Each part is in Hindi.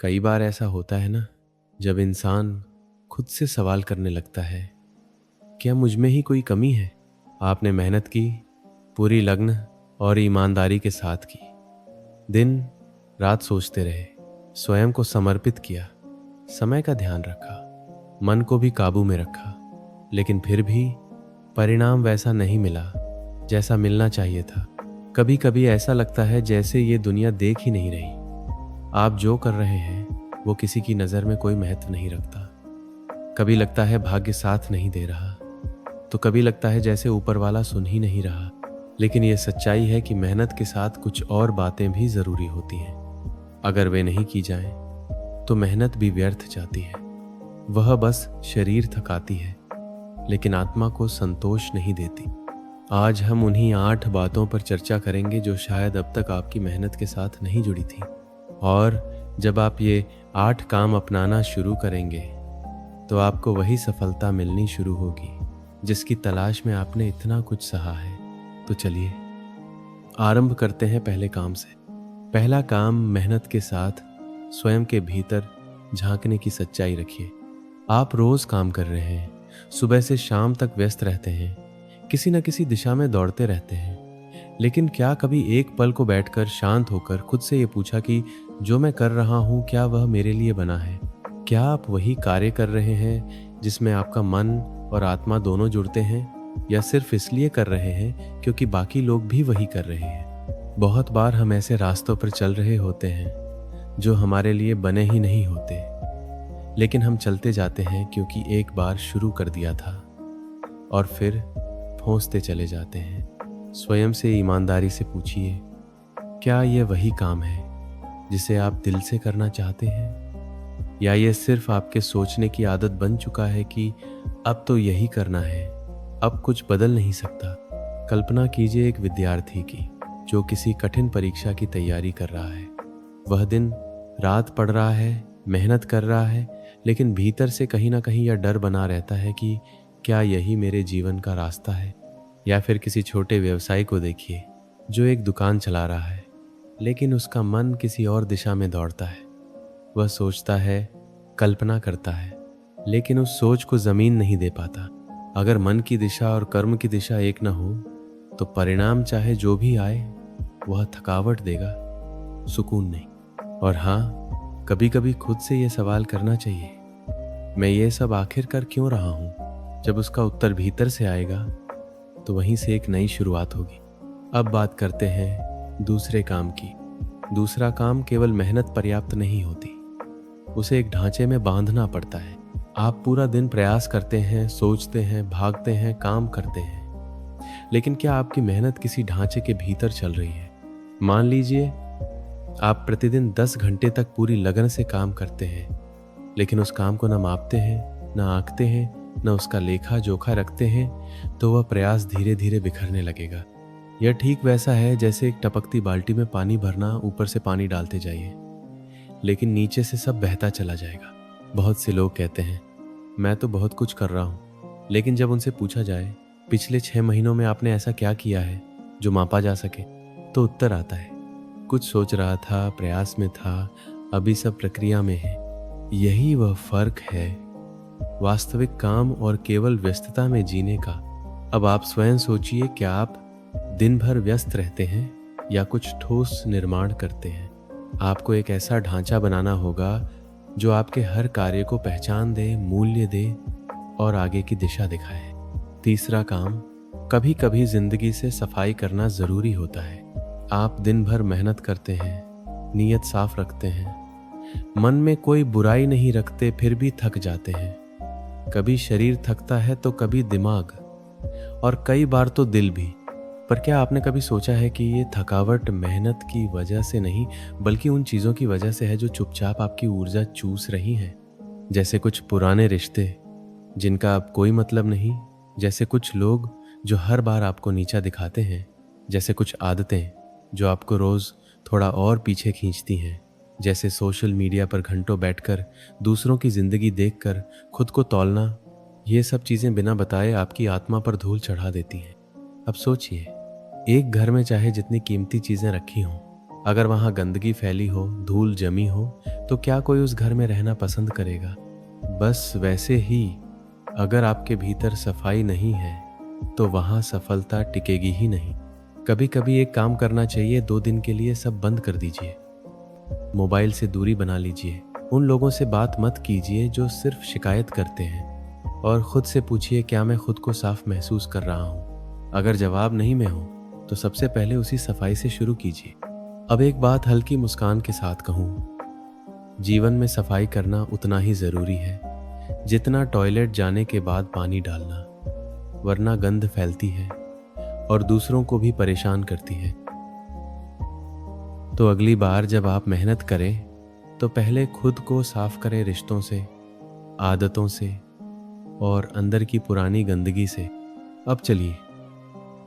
कई बार ऐसा होता है ना, जब इंसान खुद से सवाल करने लगता है, क्या मुझ में ही कोई कमी है? आपने मेहनत की, पूरी लगन और ईमानदारी के साथ की। दिन रात सोचते रहे, स्वयं को समर्पित किया, समय का ध्यान रखा, मन को भी काबू में रखा, लेकिन फिर भी परिणाम वैसा नहीं मिला जैसा मिलना चाहिए था। कभी कभी ऐसा लगता है जैसे ये दुनिया देख ही नहीं रही। आप जो कर रहे हैं वो किसी की नज़र में कोई महत्व नहीं रखता। कभी लगता है भाग्य साथ नहीं दे रहा, तो कभी लगता है जैसे ऊपर वाला सुन ही नहीं रहा। लेकिन ये सच्चाई है कि मेहनत के साथ कुछ और बातें भी ज़रूरी होती हैं। अगर वे नहीं की जाएं, तो मेहनत भी व्यर्थ जाती है। वह बस शरीर थकाती है, लेकिन आत्मा को संतोष नहीं देती। आज हम उन्हीं 8 बातों पर चर्चा करेंगे जो शायद अब तक आपकी मेहनत के साथ नहीं जुड़ी थी। और जब आप ये 8 काम अपनाना शुरू करेंगे, तो आपको वही सफलता मिलनी शुरू होगी जिसकी तलाश में आपने इतना कुछ सहा है। तो चलिए आरंभ करते हैं पहले काम से। पहला काम, मेहनत के साथ स्वयं के भीतर झांकने की सच्चाई रखिए। आप रोज काम कर रहे हैं, सुबह से शाम तक व्यस्त रहते हैं, किसी न किसी दिशा में दौड़ते रहते हैं, लेकिन क्या कभी एक पल को बैठकर शांत होकर खुद से ये पूछा कि जो मैं कर रहा हूँ क्या वह मेरे लिए बना है? क्या आप वही कार्य कर रहे हैं जिसमें आपका मन और आत्मा दोनों जुड़ते हैं, या सिर्फ इसलिए कर रहे हैं क्योंकि बाकी लोग भी वही कर रहे हैं? बहुत बार हम ऐसे रास्तों पर चल रहे होते हैं जो हमारे लिए बने ही नहीं होते, लेकिन हम चलते जाते हैं क्योंकि एक बार शुरू कर दिया था और फिर पहुंचते चले जाते हैं। स्वयं से ईमानदारी से पूछिए, क्या यह वही काम है जिसे आप दिल से करना चाहते हैं, या यह सिर्फ आपके सोचने की आदत बन चुका है कि अब तो यही करना है, अब कुछ बदल नहीं सकता? कल्पना कीजिए एक विद्यार्थी की जो किसी कठिन परीक्षा की तैयारी कर रहा है। वह दिन रात पढ़ रहा है, मेहनत कर रहा है, लेकिन भीतर से कहीं ना कहीं यह डर बना रहता है कि क्या यही मेरे जीवन का रास्ता है? या फिर किसी छोटे व्यवसायी को देखिए जो एक दुकान चला रहा है, लेकिन उसका मन किसी और दिशा में दौड़ता है। वह सोचता है, कल्पना करता है, लेकिन उस सोच को जमीन नहीं दे पाता। अगर मन की दिशा और कर्म की दिशा एक न हो, तो परिणाम चाहे जो भी आए वह थकावट देगा, सुकून नहीं। और हाँ, कभी कभी खुद से यह सवाल करना चाहिए, मैं ये सब आखिर कर क्यों रहा हूँ? जब उसका उत्तर भीतर से आएगा, तो वहीं से एक नई शुरुआत होगी। अब बात करते हैं दूसरे काम की। दूसरा काम, केवल मेहनत पर्याप्त नहीं होती, उसे एक ढांचे में बांधना पड़ता है। आप पूरा दिन प्रयास करते हैं, सोचते हैं, भागते हैं, काम करते हैं, लेकिन क्या आपकी मेहनत किसी ढांचे के भीतर चल रही है? मान लीजिए आप प्रतिदिन 10 घंटे तक पूरी लगन से काम करते हैं, लेकिन उस काम को न मापते हैं, न आंकते हैं, न उसका लेखा जोखा रखते हैं, तो वह प्रयास धीरे धीरे बिखरने लगेगा। यह ठीक वैसा है जैसे एक टपकती बाल्टी में पानी भरना, ऊपर से पानी डालते जाइए, लेकिन नीचे से सब बहता चला जाएगा। बहुत से लोग कहते हैं, मैं तो बहुत कुछ कर रहा हूँ, लेकिन जब उनसे पूछा जाए पिछले 6 महीनों में आपने ऐसा क्या किया है जो मापा जा सके, तो उत्तर आता है, कुछ सोच रहा था, प्रयास में था, अभी सब प्रक्रिया में है। यही वह फर्क है वास्तविक काम और केवल व्यस्तता में जीने का। अब आप स्वयं सोचिए, क्या आप दिन भर व्यस्त रहते हैं या कुछ ठोस निर्माण करते हैं? आपको एक ऐसा ढांचा बनाना होगा जो आपके हर कार्य को पहचान दे, मूल्य दे और आगे की दिशा दिखाए। तीसरा काम, कभी कभी जिंदगी से सफाई करना जरूरी होता है। आप दिन भर मेहनत करते हैं, नीयत साफ रखते हैं, मन में कोई बुराई नहीं रखते, फिर भी थक जाते हैं। कभी शरीर थकता है तो कभी दिमाग, और कई बार तो दिल भी। पर क्या आपने कभी सोचा है कि ये थकावट मेहनत की वजह से नहीं, बल्कि उन चीज़ों की वजह से है जो चुपचाप आपकी ऊर्जा चूस रही हैं? जैसे कुछ पुराने रिश्ते जिनका अब कोई मतलब नहीं, जैसे कुछ लोग जो हर बार आपको नीचा दिखाते हैं, जैसे कुछ आदतें जो आपको रोज़ थोड़ा और पीछे खींचती हैं, जैसे सोशल मीडिया पर घंटों बैठकर दूसरों की ज़िंदगी देखकर खुद को तौलना। ये सब चीज़ें बिना बताए आपकी आत्मा पर धूल चढ़ा देती हैं। अब सोचिए, एक घर में चाहे जितनी कीमती चीज़ें रखी हों, अगर वहां गंदगी फैली हो, धूल जमी हो, तो क्या कोई उस घर में रहना पसंद करेगा? बस वैसे ही अगर आपके भीतर सफाई नहीं है तो वहां सफलता टिकेगी ही नहीं। कभी कभी एक काम करना चाहिए, 2 दिन के लिए सब बंद कर दीजिए। मोबाइल से दूरी बना लीजिए। उन लोगों से बात मत कीजिए जो सिर्फ शिकायत करते हैं, और खुद से पूछिए, क्या मैं खुद को साफ महसूस कर रहा हूँ? अगर जवाब नहीं में हो तो सबसे पहले उसी सफाई से शुरू कीजिए। अब एक बात हल्की मुस्कान के साथ कहूँ, जीवन में सफाई करना उतना ही जरूरी है जितना टॉयलेट जाने के बाद पानी डालना, वरना गंध फैलती है और दूसरों को भी परेशान करती है। तो अगली बार जब आप मेहनत करें तो पहले खुद को साफ करें, रिश्तों से, आदतों से और अंदर की पुरानी गंदगी से। अब चलिए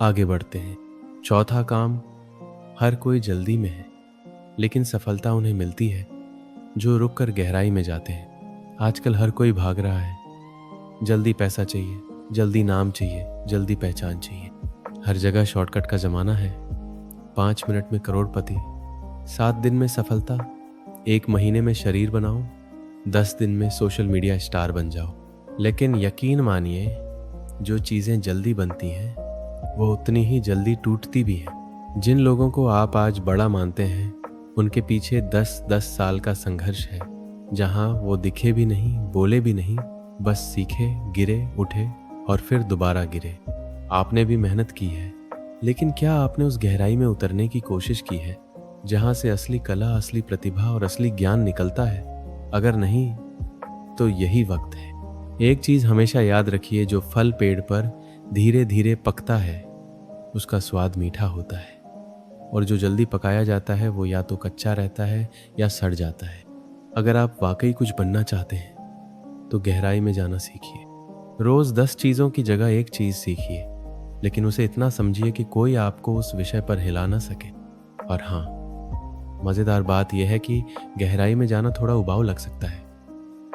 आगे बढ़ते हैं। चौथा काम, हर कोई जल्दी में है, लेकिन सफलता उन्हें मिलती है जो रुक कर गहराई में जाते हैं। आजकल हर कोई भाग रहा है, जल्दी पैसा चाहिए, जल्दी नाम चाहिए, जल्दी पहचान चाहिए। हर जगह शॉर्टकट का जमाना है। 5 मिनट में करोड़पति, 7 दिन में सफलता, 1 महीने में शरीर बनाओ, 10 दिन में सोशल मीडिया स्टार बन जाओ। लेकिन यकीन मानिए, जो चीज़ें जल्दी बनती हैं वो उतनी ही जल्दी टूटती भी हैं। जिन लोगों को आप आज बड़ा मानते हैं, उनके पीछे 10-10 साल का संघर्ष है, जहां वो दिखे भी नहीं, बोले भी नहीं, बस सीखे, गिरे, उठे और फिर दोबारा गिरे। आपने भी मेहनत की है, लेकिन क्या आपने उस गहराई में उतरने की कोशिश की है जहां से असली कला, असली प्रतिभा और असली ज्ञान निकलता है? अगर नहीं तो यही वक्त है। एक चीज हमेशा याद रखिए, जो फल पेड़ पर धीरे धीरे पकता है उसका स्वाद मीठा होता है, और जो जल्दी पकाया जाता है वो या तो कच्चा रहता है या सड़ जाता है। अगर आप वाकई कुछ बनना चाहते हैं तो गहराई में जाना सीखिए। रोज 10 चीजों की जगह एक चीज सीखिए, लेकिन उसे इतना समझिए कि कोई आपको उस विषय पर हिला ना सके। और हाँ, मजेदार बात यह है कि गहराई में जाना थोड़ा उबाऊ लग सकता है,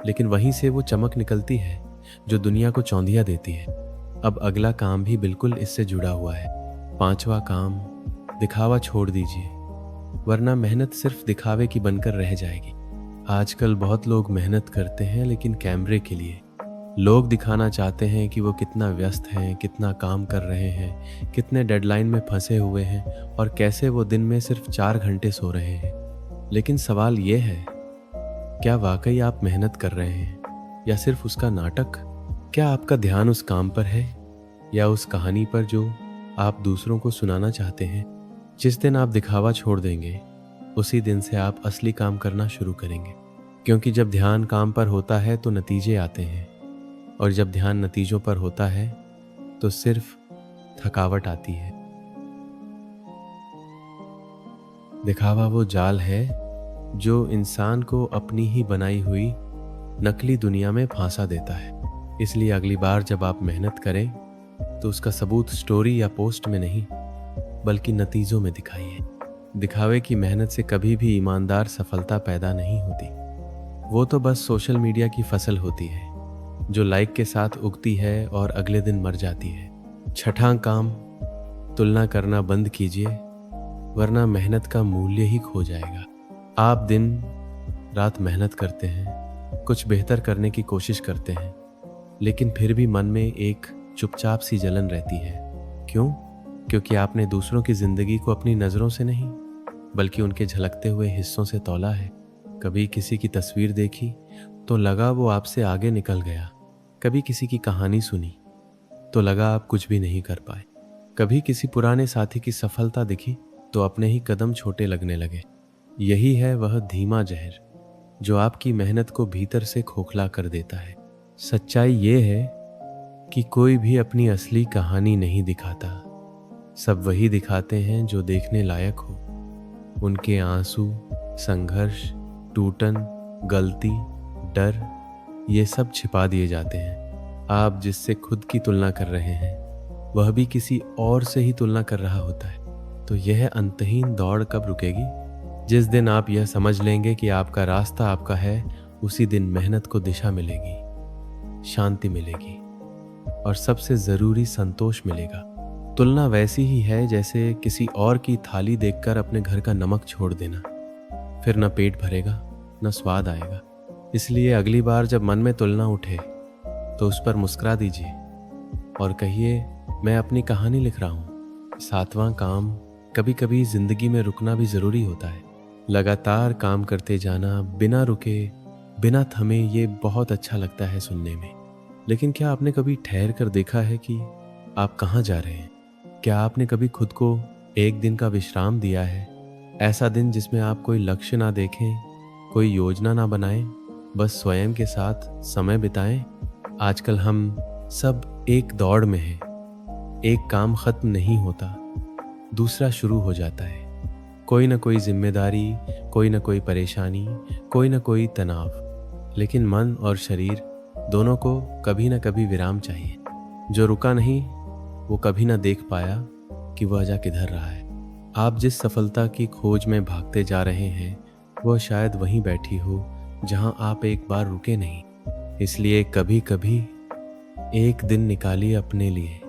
लेकिन वहीं से वो चमक निकलती है जो दुनिया को चौंधिया देती है। अब अगला काम भी बिल्कुल इससे जुड़ा हुआ है। 5वां काम, दिखावा छोड़ दीजिए, वरना मेहनत सिर्फ दिखावे की बनकर रह जाएगी। आजकल बहुत लोग मेहनत करते हैं, लेकिन कैमरे के लिए। लोग दिखाना चाहते हैं कि वो कितना व्यस्त हैं, कितना काम कर रहे हैं, कितने डेडलाइन में फंसे हुए हैं और कैसे वो दिन में सिर्फ 4 घंटे सो रहे हैं। लेकिन सवाल ये है, क्या वाकई आप मेहनत कर रहे हैं या सिर्फ उसका नाटक? क्या आपका ध्यान उस काम पर है या उस कहानी पर जो आप दूसरों को सुनाना चाहते हैं? जिस दिन आप दिखावा छोड़ देंगे, उसी दिन से आप असली काम करना शुरू करेंगे। क्योंकि जब ध्यान काम पर होता है तो नतीजे आते हैं, और जब ध्यान नतीजों पर होता है तो सिर्फ थकावट आती है। दिखावा वो जाल है जो इंसान को अपनी ही बनाई हुई नकली दुनिया में फांसा देता है। इसलिए अगली बार जब आप मेहनत करें तो उसका सबूत स्टोरी या पोस्ट में नहीं, बल्कि नतीजों में दिखाइए। दिखावे की मेहनत से कभी भी ईमानदार सफलता पैदा नहीं होती। वो तो बस सोशल मीडिया की फसल होती है जो लाइक के साथ उगती है और अगले दिन मर जाती है। छठा काम, तुलना करना बंद कीजिए, वरना मेहनत का मूल्य ही खो जाएगा। आप दिन रात मेहनत करते हैं, कुछ बेहतर करने की कोशिश करते हैं, लेकिन फिर भी मन में एक चुपचाप सी जलन रहती है। क्यों? क्योंकि आपने दूसरों की जिंदगी को अपनी नजरों से नहीं, बल्कि उनके झलकते हुए हिस्सों से तौला है। कभी किसी की तस्वीर देखी तो लगा वो आपसे आगे निकल गया, कभी किसी की कहानी सुनी तो लगा आप कुछ भी नहीं कर पाए, कभी किसी पुराने साथी की सफलता दिखी तो अपने ही कदम छोटे लगने लगे। यही है वह धीमा जहर जो आपकी मेहनत को भीतर से खोखला कर देता है। सच्चाई ये है कि कोई भी अपनी असली कहानी नहीं दिखाता। सब वही दिखाते हैं जो देखने लायक हो। उनके आंसू, संघर्ष, टूटन, गलती, डर, ये सब छिपा दिए जाते हैं। आप जिससे खुद की तुलना कर रहे हैं वह भी किसी और से ही तुलना कर रहा होता है। तो यह अंतहीन दौड़ कब रुकेगी? जिस दिन आप यह समझ लेंगे कि आपका रास्ता आपका है, उसी दिन मेहनत को दिशा मिलेगी, शांति मिलेगी और सबसे जरूरी संतोष मिलेगा। तुलना वैसी ही है जैसे किसी और की थाली देखकर अपने घर का नमक छोड़ देना। फिर न पेट भरेगा न स्वाद आएगा। इसलिए अगली बार जब मन में तुलना उठे तो उस पर मुस्कुरा दीजिए और कहिए, मैं अपनी कहानी लिख रहा हूँ। 7वां काम, कभी कभी जिंदगी में रुकना भी जरूरी होता है। लगातार काम करते जाना बिना रुके बिना थमे, ये बहुत अच्छा लगता है सुनने में। लेकिन क्या आपने कभी ठहर कर देखा है कि आप कहाँ जा रहे हैं? क्या आपने कभी खुद को एक दिन का विश्राम दिया है? ऐसा दिन जिसमें आप कोई लक्ष्य ना देखें, कोई योजना ना बनाएं, बस स्वयं के साथ समय बिताएं। आजकल हम सब एक दौड़ में हैं। एक काम खत्म नहीं होता, दूसरा शुरू हो जाता है। कोई ना कोई जिम्मेदारी, कोई ना कोई परेशानी, कोई ना कोई तनाव। लेकिन मन और शरीर दोनों को कभी ना कभी विराम चाहिए। जो रुका नहीं वो कभी ना देख पाया कि वह जा किधर रहा है। आप जिस सफलता की खोज में भागते जा रहे हैं वह शायद वहीं बैठी हो जहां आप एक बार रुके नहीं। इसलिए कभी कभी एक दिन निकालिए अपने लिए,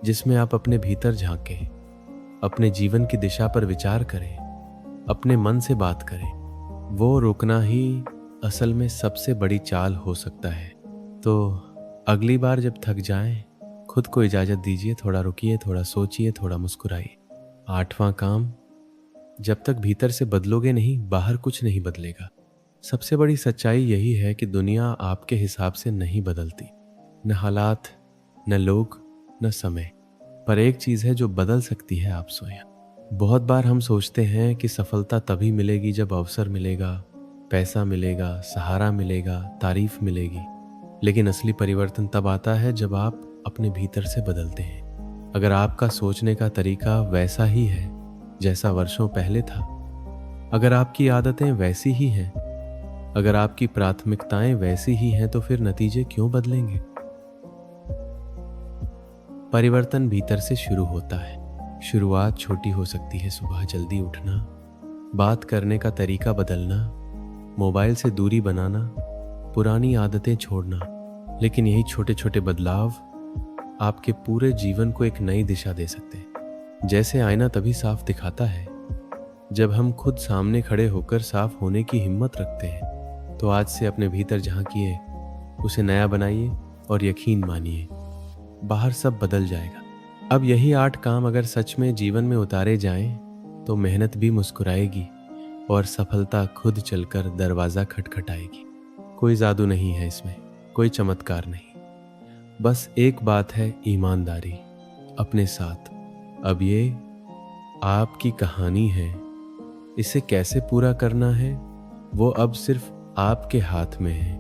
जिसमें आप अपने भीतर झांकें, अपने जीवन की दिशा पर विचार करें, अपने मन से बात करें। वो रुकना ही असल में सबसे बड़ी चाल हो सकता है। तो अगली बार जब थक जाएं, खुद को इजाजत दीजिए, थोड़ा रुकिए, थोड़ा सोचिए, थोड़ा मुस्कुराइए। 8वां काम, जब तक भीतर से बदलोगे नहीं, बाहर कुछ नहीं बदलेगा। सबसे बड़ी सच्चाई यही है कि दुनिया आपके हिसाब से नहीं बदलती, न हालात, न लोग, न समय। पर एक चीज है जो बदल सकती है, आप स्वयं। बहुत बार हम सोचते हैं कि सफलता तभी मिलेगी जब अवसर मिलेगा, पैसा मिलेगा, सहारा मिलेगा, तारीफ मिलेगी। लेकिन असली परिवर्तन तब आता है जब आप अपने भीतर से बदलते हैं। अगर आपका सोचने का तरीका वैसा ही है जैसा वर्षों पहले था, अगर आपकी आदतें वैसी ही हैं, अगर आपकी प्राथमिकताएं वैसी ही हैं, तो फिर नतीजे क्यों बदलेंगे? परिवर्तन भीतर से शुरू होता है। शुरुआत छोटी हो सकती है, सुबह जल्दी उठना, बात करने का तरीका बदलना, मोबाइल से दूरी बनाना, पुरानी आदतें छोड़ना। लेकिन यही छोटे छोटे बदलाव आपके पूरे जीवन को एक नई दिशा दे सकते हैं। जैसे आईना तभी साफ दिखाता है जब हम खुद सामने खड़े होकर साफ होने की हिम्मत रखते हैं। तो आज से अपने भीतर झांकिए, उसे नया बनाइए और यकीन मानिए, बाहर सब बदल जाएगा। अब यही 8 काम अगर सच में जीवन में उतारे जाएं, तो मेहनत भी मुस्कुराएगी और सफलता खुद चलकर दरवाजा खटखटाएगी। कोई जादू नहीं है इसमें, कोई चमत्कार नहीं। बस एक बात है, ईमानदारी अपने साथ। अब ये आपकी कहानी है, इसे कैसे पूरा करना है वो अब सिर्फ आपके हाथ में है।